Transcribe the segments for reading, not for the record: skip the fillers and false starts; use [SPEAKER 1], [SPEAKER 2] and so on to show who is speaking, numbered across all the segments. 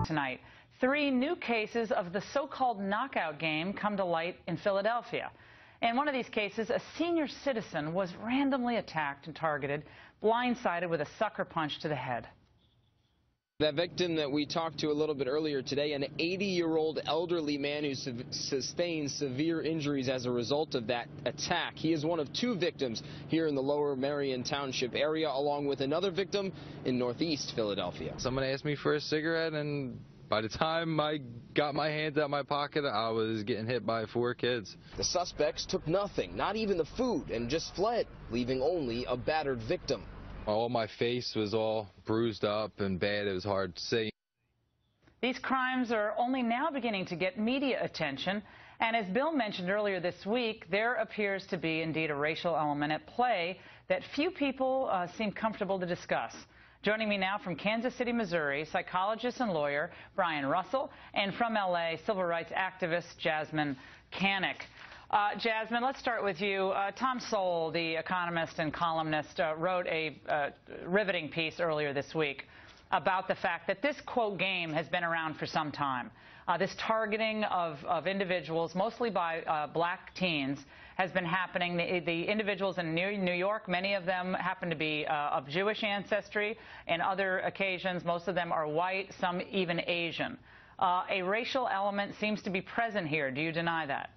[SPEAKER 1] Tonight, 3 new cases of the so-called knockout game come to light in Philadelphia. In one of these cases, a senior citizen was randomly attacked and targeted, blindsided with a sucker punch to the head.
[SPEAKER 2] That victim that we talked to a little bit earlier today, an 80-year-old elderly man who sustained severe injuries as a result of that attack. He is one of 2 victims here in the Lower Merion Township area, along with another victim in northeast Philadelphia.
[SPEAKER 3] Someone asked me for a cigarette, and by the time I got my hands out of my pocket, I was getting hit by 4 kids.
[SPEAKER 2] The suspects took nothing, not even the food, and just fled, leaving only a battered victim.
[SPEAKER 3] All my face was all bruised up and bad. It was hard to see.
[SPEAKER 1] These crimes are only now beginning to get media attention, and as Bill mentioned earlier this week, there appears to be indeed a racial element at play that few people seem comfortable to discuss. Joining me now from Kansas City, Missouri, psychologist and lawyer Brian Russell, and from L.A., civil rights activist Jasmyne Cannick. Jasmine, let's start with you. Tom Sowell, the economist and columnist, wrote a riveting piece earlier this week about the fact that this, quote, game has been around for some time. This targeting of individuals, mostly by black teens, has been happening. The individuals in New York, many of them happen to be of Jewish ancestry. In other occasions, most of them are white, some even Asian. A racial element seems to be present here. Do you deny that?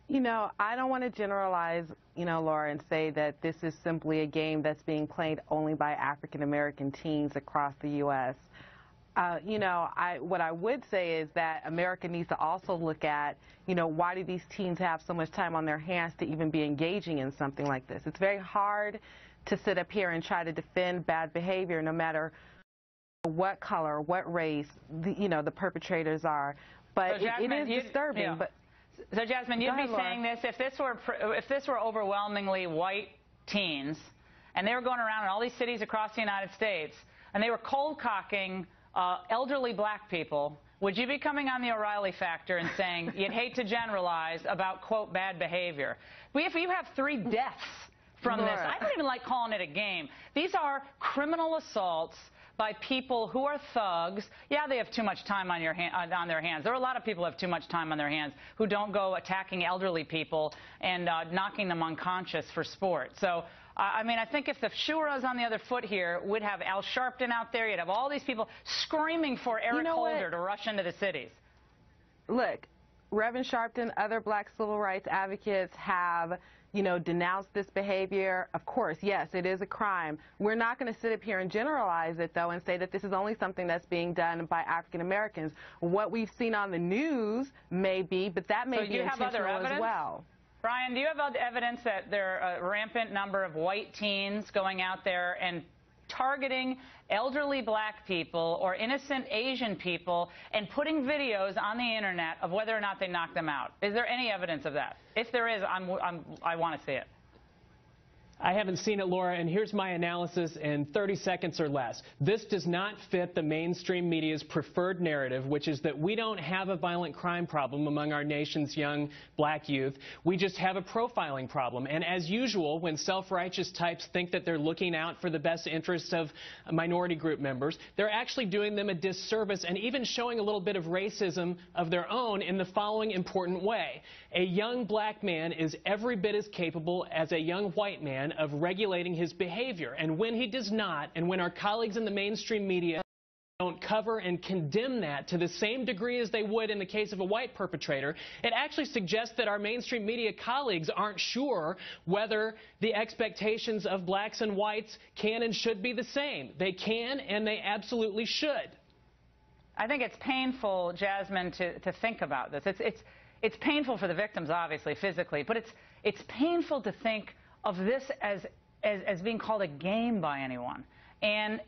[SPEAKER 4] You know, I don't want to generalize, Laura, and say that this is simply a game that's being played only by African-American teens across the U.S. What I would say is that America needs to also look at, why do these teens have so much time on their hands to even be engaging in something like this? It's very hard to sit up here and try to defend bad behavior, no matter what color, what race, the perpetrators are. But
[SPEAKER 1] so, Jasmine,
[SPEAKER 4] it is disturbing.
[SPEAKER 1] Yeah.
[SPEAKER 4] But
[SPEAKER 1] so, Jasmine, you'd be saying this if this were overwhelmingly white teens, and they were going around in all these cities across the United States, and they were cold cocking elderly black people, would you be coming on the O'Reilly factor and saying you'd hate to generalize about, quote, bad behavior? If you have 3 deaths from this, I don't even like calling it a game. These are criminal assaults by people who are thugs. Yeah, they have too much time on their hands. There are a lot of people who have too much time on their hands who don't go attacking elderly people and knocking them unconscious for sport. So, I mean, I think if the shoe was on the other foot here, we'd have Al Sharpton out there. You'd have all these people screaming for Eric Holder to rush into the cities.
[SPEAKER 4] Look, Reverend Sharpton, other black civil rights advocates have denounced this behavior. Of course, yes, it is a crime. We're not going to sit up here and generalize it, though, and say that this is only something that's being done by African Americans. What we've seen on the news may be, but that may be intentional as well.
[SPEAKER 1] Brian, do you have evidence that there are a rampant number of white teens going out there and targeting elderly black people or innocent Asian people and putting videos on the internet of whether or not they knock them out? Is there any evidence of that? If there is, I want to see it.
[SPEAKER 5] I haven't seen it, Laura, and here's my analysis in 30 seconds or less. This does not fit the mainstream media's preferred narrative, which is that we don't have a violent crime problem among our nation's young black youth. We just have a profiling problem. And as usual, when self-righteous types think that they're looking out for the best interests of minority group members, they're actually doing them a disservice and even showing a little bit of racism of their own in the following important way. A young black man is every bit as capable as a young white man of regulating his behavior. And when he does not, and when our colleagues in the mainstream media don't cover and condemn that to the same degree as they would in the case of a white perpetrator, it actually suggests that our mainstream media colleagues aren't sure whether the expectations of blacks and whites can and should be the same. They can, and they absolutely should.
[SPEAKER 1] I think it's painful, Jasmine, to think about this. It's painful for the victims, obviously, physically, but it's painful to think of this as being called a game by anyone. And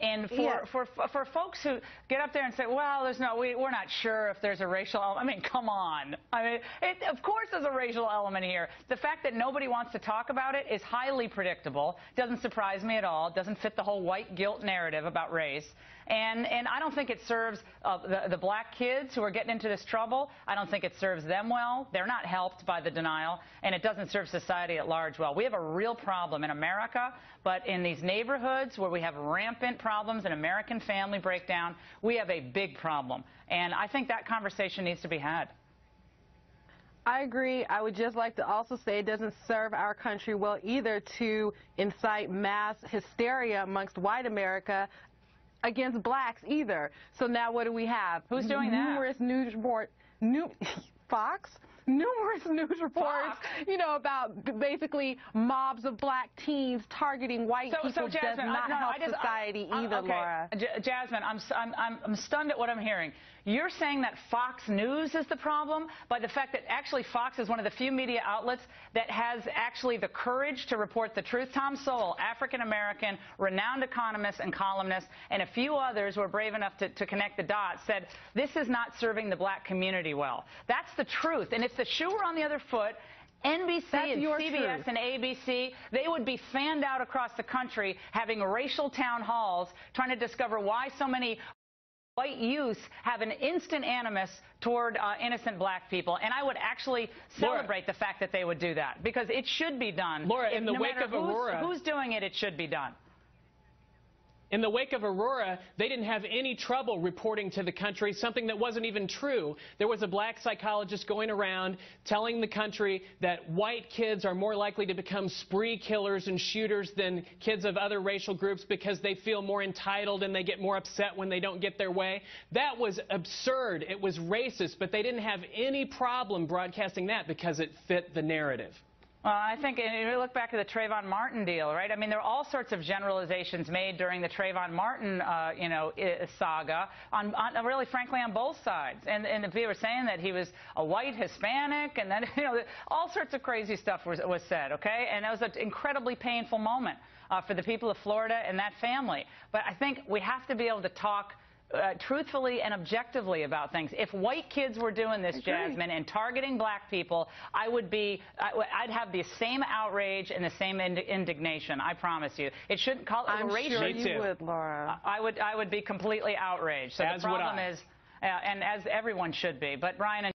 [SPEAKER 1] for folks who get up there and say, well, we're not sure if there's a racial element. I mean, come on. I mean, of course there's a racial element here. The fact that nobody wants to talk about it is highly predictable. Doesn't surprise me at all. Doesn't fit the whole white guilt narrative about race. And I don't think it serves the black kids who are getting into this trouble. I don't think it serves them well. They're not helped by the denial, and it doesn't serve society at large well. We have a real problem in America, but in these neighborhoods where we have rampant problems in American family breakdown, we have a big problem. And I think that conversation needs to be had.
[SPEAKER 4] I agree. I would just like to also say it doesn't serve our country well either to incite mass hysteria amongst white America against blacks either. So now what do we have?
[SPEAKER 1] Who's doing that?
[SPEAKER 4] Numerous news reports. Fox? Numerous news reports, you know, about basically mobs of black teens targeting white people.
[SPEAKER 1] So Jasmine,
[SPEAKER 4] does not help society either,
[SPEAKER 1] okay.
[SPEAKER 4] Laura.
[SPEAKER 1] Jasmine, I'm stunned at what I'm hearing. You're saying that Fox News is the problem by the fact that actually Fox is one of the few media outlets that has actually the courage to report the truth. Tom Sowell, African-American, renowned economist and columnist, and a few others were brave enough to connect the dots, said this is not serving the black community well. That's the truth. And if the shoe were on the other foot, NBC and CBS and ABC, they would be fanned out across the country having racial town halls trying to discover why so many white youth have an instant animus toward innocent black people. And I would actually celebrate the fact that they would do that, because it should be done.
[SPEAKER 5] Laura, in the wake of Aurora,
[SPEAKER 1] who's doing it, it should be done.
[SPEAKER 5] In the wake of Aurora, they didn't have any trouble reporting to the country something that wasn't even true. There was a black psychologist going around telling the country that white kids are more likely to become spree killers and shooters than kids of other racial groups because they feel more entitled and they get more upset when they don't get their way. That was absurd. It was racist, but they didn't have any problem broadcasting that because it fit the narrative.
[SPEAKER 1] Well, I think if you look back at the Trayvon Martin deal, right? I mean, there are all sorts of generalizations made during the Trayvon Martin, saga, really, frankly, on both sides. And if they were saying that he was a white Hispanic, and then, all sorts of crazy stuff was said, okay? And it was an incredibly painful moment for the people of Florida and that family. But I think we have to be able to talk truthfully and objectively about things. If white kids were doing this, Jasmine, and targeting black people, I'd have the same outrage and the same indignation. I promise you. It shouldn't call it racial.
[SPEAKER 4] I'm sure you would, Laura.
[SPEAKER 1] I would be completely outraged. So the problem is, and as everyone should be. But Brian.